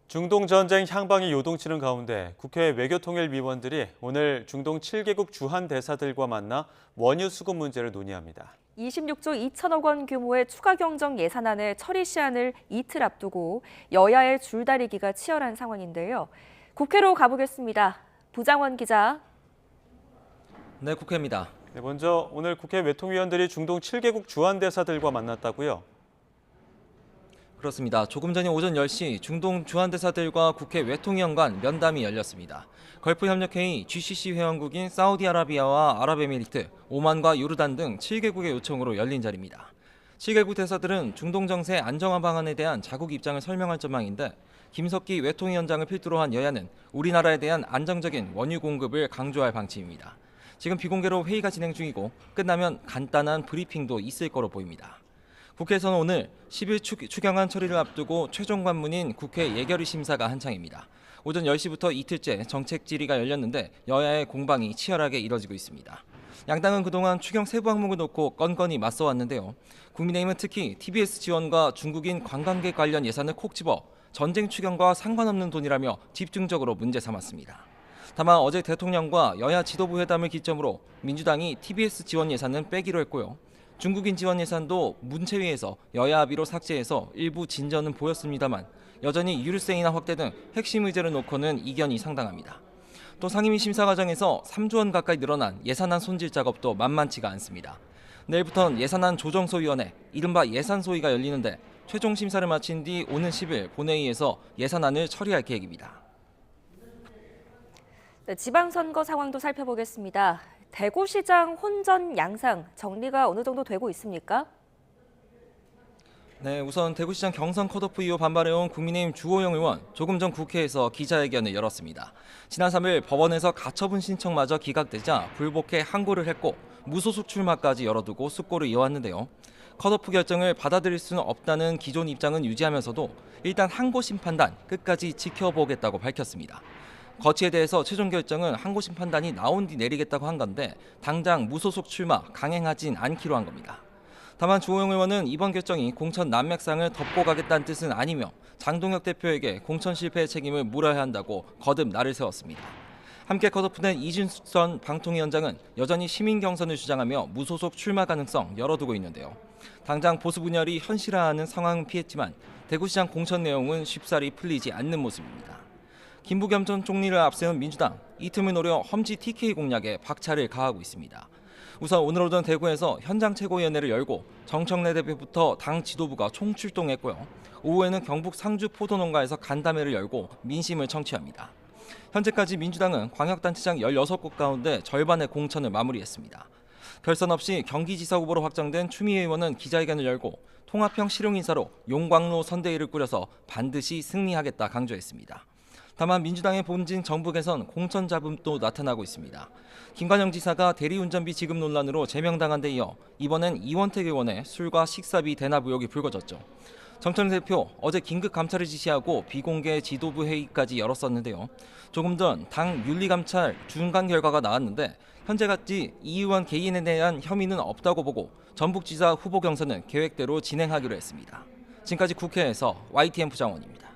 중동 전쟁 향방이 요동치는 가운데 국회 외교통일위원들이 오늘 중동 7개국 주한 대사들과 만나 원유 수급 문제를 논의합니다. 26조 2천억 원 규모의 추가 경정 예산안의 처리 시한을 이틀 앞두고 여야의 줄다리기가 치열한 상황인데요. 국회로 가보겠습니다. 부장원 기자. 네, 국회입니다. 먼저 오늘 국회 외통위원들이 중동 7개국 주한 대사들과 만났다고요? 그렇습니다. 조금 전인 오전 10시 중동 주한대사들과 국회 외통위원 간 면담이 열렸습니다. 걸프협력회의 GCC 회원국인 사우디아라비아와 아랍에미리트, 오만과 요르단 등 7개국의 요청으로 열린 자리입니다. 7개국 대사들은 중동 정세 안정화 방안에 대한 자국 입장을 설명할 전망인데 김석기 외통위원장을 필두로 한 여야는 우리나라에 대한 안정적인 원유 공급을 강조할 방침입니다. 지금 비공개로 회의가 진행 중이고 끝나면 간단한 브리핑도 있을 거로 보입니다. 국회에서는 오늘 10일 추경안 처리를 앞두고 최종 관문인 국회 예결위 심사가 한창입니다. 오전 10시부터 이틀째 정책 질의가 열렸는데 여야의 공방이 치열하게 이뤄지고 있습니다. 양당은 그동안 추경 세부 항목을 놓고 건건히 맞서왔는데요. 국민의힘은 특히 TBS 지원과 중국인 관광객 관련 예산을 콕 집어 전쟁 추경과 상관없는 돈이라며 집중적으로 문제 삼았습니다. 다만 어제 대통령과 여야 지도부 회담을 기점으로 민주당이 TBS 지원 예산은 빼기로 했고요. 중국인 지원 예산도 문체위에서 여야 합의로 삭제해서 일부 진전은 보였습니다만 여전히 유류세이나 확대 등 핵심 의제를 놓고는 이견이 상당합니다. 또 상임위 심사 과정에서 3조 원 가까이 늘어난 예산안 손질 작업도 만만치가 않습니다. 내일부터는 예산안 조정소위원회, 이른바 예산소위가 열리는데 최종 심사를 마친 뒤 오는 10일 본회의에서 예산안을 처리할 계획입니다. 네, 지방선거 상황도 살펴보겠습니다. 대구시장 혼전 양상 정리가 어느 정도 되고 있습니까? 네, 우선 대구시장 경선 컷오프 이후 반발해온 국민의힘 주호영 의원 조금 전 국회에서 기자회견을 열었습니다. 지난 3일 법원에서 가처분 신청마저 기각되자 불복해 항고를 했고 무소속 출마까지 열어두고 숙고를 이어왔는데요. 컷오프 결정을 받아들일 수는 없다는 기존 입장은 유지하면서도 일단 항고심 판단 끝까지 지켜보겠다고 밝혔습니다. 거치에 대해서 최종 결정은 항고심 판단이 나온 뒤 내리겠다고 한 건데 당장 무소속 출마 강행하진 않기로 한 겁니다. 다만 주호영 의원은 이번 결정이 공천 난맥상을 덮고 가겠다는 뜻은 아니며 장동혁 대표에게 공천 실패의 책임을 물어야 한다고 거듭 날을 세웠습니다. 함께 컷오프된 이준선 방통위원장은 여전히 시민 경선을 주장하며 무소속 출마 가능성 열어두고 있는데요. 당장 보수 분열이 현실화하는 상황은 피했지만 대구시장 공천 내용은 쉽사리 풀리지 않는 모습입니다. 김부겸 전 총리를 앞세운 민주당, 이 틈을 노려 험지 TK 공략에 박차를 가하고 있습니다. 우선 오늘 오전 대구에서 현장 최고위원회를 열고 정청래 대표부터 당 지도부가 총출동했고요. 오후에는 경북 상주 포도농가에서 간담회를 열고 민심을 청취합니다. 현재까지 민주당은 광역단체장 16곳 가운데 절반의 공천을 마무리했습니다. 결선 없이 경기지사 후보로 확정된 추미애 의원은 기자회견을 열고 통합형 실용인사로 용광로 선대위를 꾸려서 반드시 승리하겠다 강조했습니다. 다만 민주당의 본진 정부 개선 공천 잡음도 나타나고 있습니다. 김관영 지사가 대리운전비 지급 논란으로 제명당한 데 이어 이번엔 이원택 의원의 술과 식사비 대납 의혹이 불거졌죠. 정청래 대표 어제 긴급 감찰을 지시하고 비공개 지도부 회의까지 열었었는데요. 조금 전 당 윤리감찰 중간 결과가 나왔는데 현재까지 이 의원 개인에 대한 혐의는 없다고 보고 전북지사 후보 경선은 계획대로 진행하기로 했습니다. 지금까지 국회에서 YTN 부장원입니다.